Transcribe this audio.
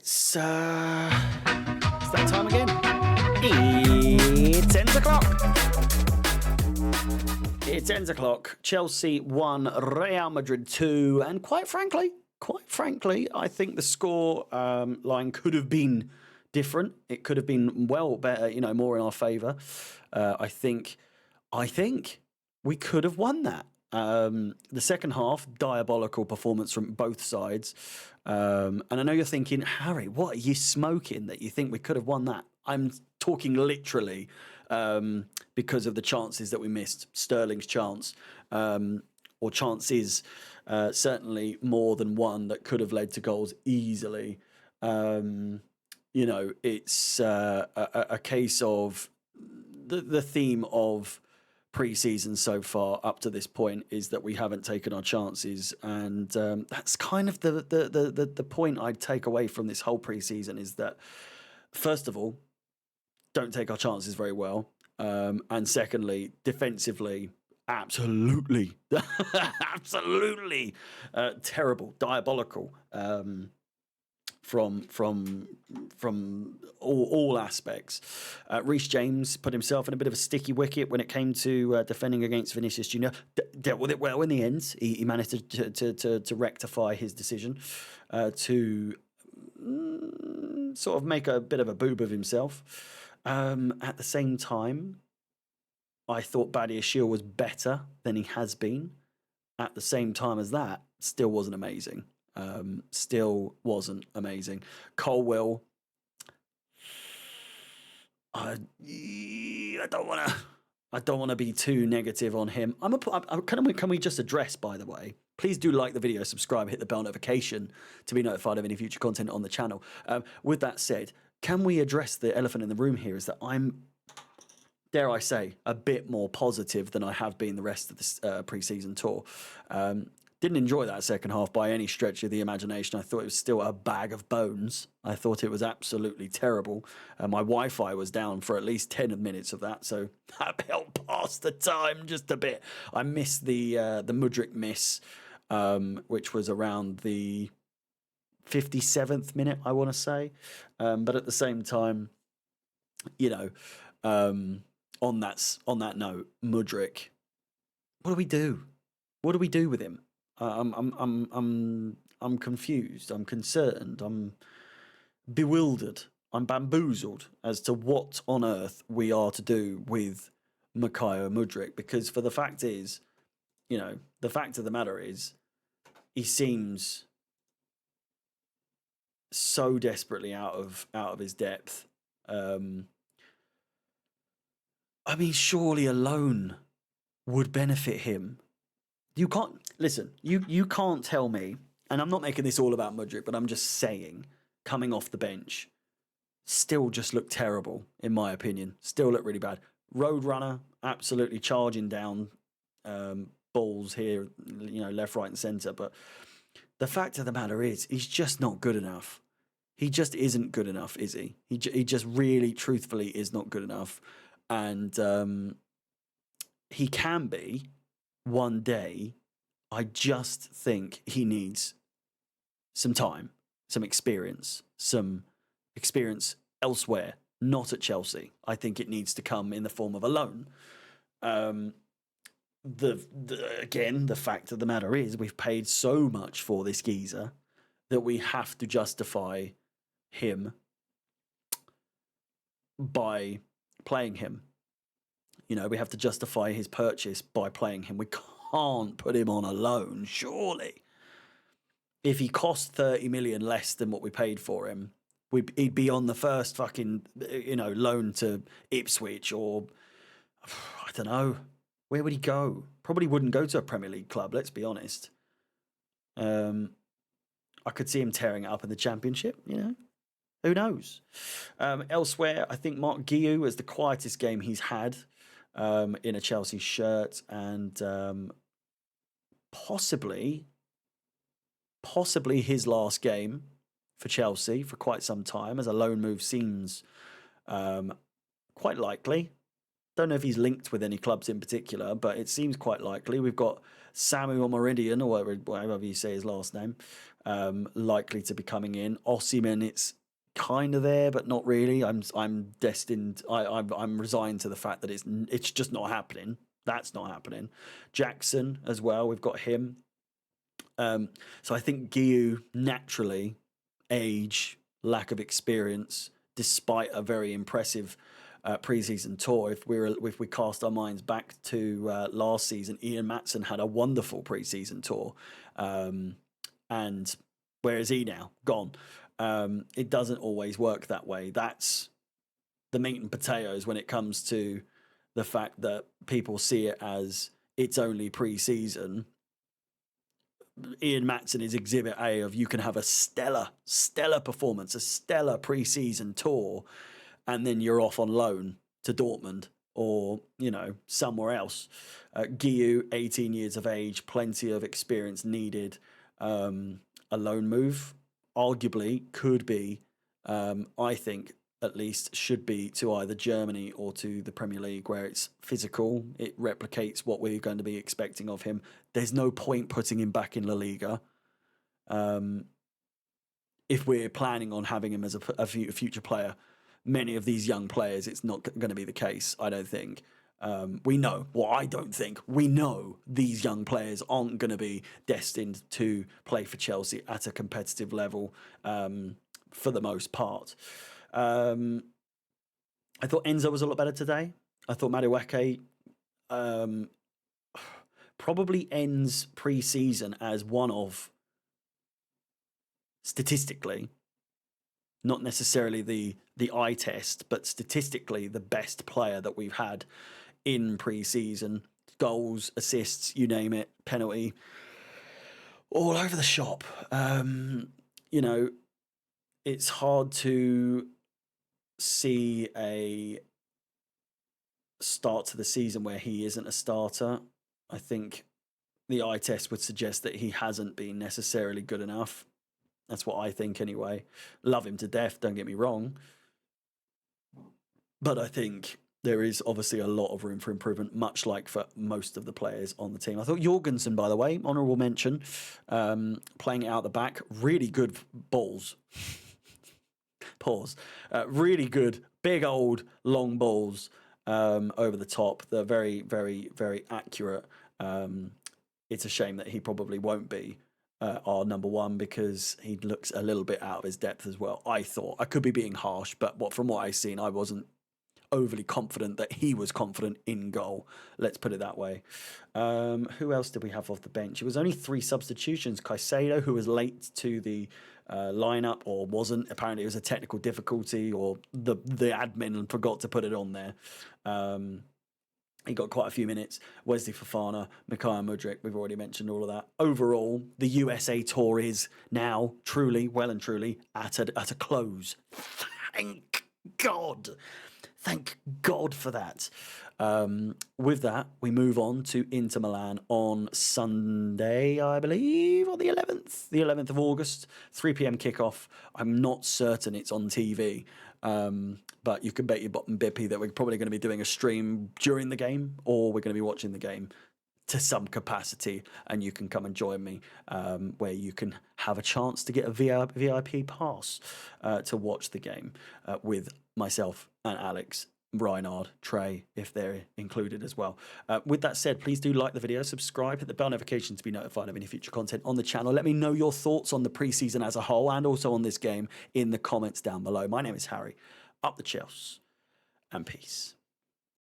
It's that time again. It's 10 o'clock. It's 10 o'clock. Chelsea 1, Real Madrid 2, and quite frankly, I think the score line could have been different. It could have been well better, more in our favour. I think we could have won that. The second half, diabolical performance from both sides. And I know you're thinking, Harry, what are you smoking that you think we could have won that? I'm talking literally because of the chances that we missed. Sterling's chance, or chances, certainly more than one that could have led to goals easily. It's a case of the theme of Preseason so far up to this point is that we haven't taken our chances, and that's kind of the point I'd take away from this whole preseason is that, first of all, don't take our chances very well, and secondly, defensively, absolutely terrible, diabolical. From all aspects. Reece James put himself in a bit of a sticky wicket when it came to defending against Vinicius Jr. Dealt with it well in the end. He managed to rectify his decision to sort of make a bit of a boob of himself. At the same time, I thought Badiashile was better than he has been. At the same time as that, still wasn't amazing. Colwill, I don't want to be too negative on him. Can we just address, by the way, please do like the video, subscribe, hit the bell notification to be notified of any future content on the channel. With that said, can we address the elephant in the room here is that I'm, dare I say, a bit more positive than I have been the rest of this pre-season tour. Didn't enjoy that second half by any stretch of the imagination. I thought it was still a bag of bones. I thought it was absolutely terrible. My Wi-Fi was down for at least 10 minutes of that, so that helped pass the time just a bit. I missed the Mudryk miss, which was around the 57th minute, I want to say. But at the same time, on that note, Mudryk, what do we do? What do we do with him? I'm confused. I'm concerned. I'm bewildered. I'm bamboozled as to what on earth we are to do with Mykhailo Mudryk. Because the fact is, the fact of the matter is, he seems so desperately out of his depth. Surely a loan would benefit him. You can't listen. You can't tell me, and I'm not making this all about Mudryk, but I'm just saying, coming off the bench, still just looked terrible in my opinion. Still looked really bad. Roadrunner, absolutely charging down balls here, left, right, and centre. But the fact of the matter is, he's just not good enough. He just isn't good enough, is he? He just really, truthfully, is not good enough, and he can be. One day, I just think he needs some time, some experience elsewhere, not at Chelsea. I think it needs to come in the form of a loan. The fact of the matter is, we've paid so much for this geezer that we have to justify him by playing him. We have to justify his purchase by playing him. We can't put him on a loan, surely. If he cost 30 million less than what we paid for him, he'd be on the first fucking, loan to Ipswich or, I don't know. Where would he go? Probably wouldn't go to a Premier League club, let's be honest. I could see him tearing it up in the Championship, Who knows? Elsewhere, I think Mark Guiu is the quietest game he's had. In a Chelsea shirt, and possibly his last game for Chelsea for quite some time, as a loan move seems quite likely. Don't know if he's linked with any clubs in particular, but it seems quite likely. We've got Samuel Meridian, or whatever you say his last name, likely to be coming in. Osimhen, it's kind of there, but not really. I'm destined. I'm resigned to the fact that it's just not happening. That's not happening. Jackson as well. We've got him. So I think Guiu naturally, age, lack of experience, despite a very impressive preseason tour. If we cast our minds back to last season, Ian Maatsen had a wonderful preseason tour, and where is he now? Gone. It doesn't always work that way. That's the meat and potatoes when it comes to the fact that people see it as it's only pre-season. Ian Maatsen is exhibit A of you can have a stellar performance, a stellar pre-season tour, and then you're off on loan to Dortmund or, somewhere else. Guiu, 18 years of age, plenty of experience needed. A loan move arguably could be, I think, at least should be to either Germany or to the Premier League, where it's physical. It replicates what we're going to be expecting of him. There's no point putting him back in La Liga. If we're planning on having him as a future player, many of these young players, it's not going to be the case, I don't think. We know these young players aren't going to be destined to play for Chelsea at a competitive level for the most part. I thought Enzo was a lot better today. I thought Madueke probably ends pre-season as one of, statistically, not necessarily the eye test, but statistically the best player that we've had in pre-season. Goals, assists, you name it, penalty, all over the shop. It's hard to see a start to the season where he isn't a starter. I think the eye test would suggest that he hasn't been necessarily good enough. That's what I think anyway. Love him to death, don't get me wrong. But I think there is obviously a lot of room for improvement, much like for most of the players on the team. I thought Jorgensen, by the way, honourable mention, playing it out the back, really good balls. Pause. Really good, big old long balls over the top. They're very, very, very accurate. It's a shame that he probably won't be our number one because he looks a little bit out of his depth as well. I thought I could be being harsh, but from what I've seen, I wasn't overly confident that he was confident in goal. Let's put it that way. Who else did we have off the bench? It was only 3 substitutions. Caicedo, who was late to the lineup or wasn't. Apparently, it was a technical difficulty, or the admin forgot to put it on there. He got quite a few minutes. Wesley Fofana, Mikhail Mudryk, we've already mentioned all of that. Overall, the USA tour is now well and truly at a close. Thank God. Thank God for that. With that, we move on to Inter Milan on Sunday, I believe, on the 11th. The 11th of August, 3 p.m. kickoff. I'm not certain it's on TV. But you can bet your bottom bippy that we're probably going to be doing a stream during the game, or we're going to be watching the game to some capacity, and you can come and join me where you can have a chance to get a VIP pass to watch the game with myself and Alex, Reinhard, Trey, if they're included as well. With that said, please do like the video, subscribe, hit the bell notification to be notified of any future content on the channel. Let me know your thoughts on the preseason as a whole and also on this game in the comments down below. My name is Harry. Up the Chelsea, and peace.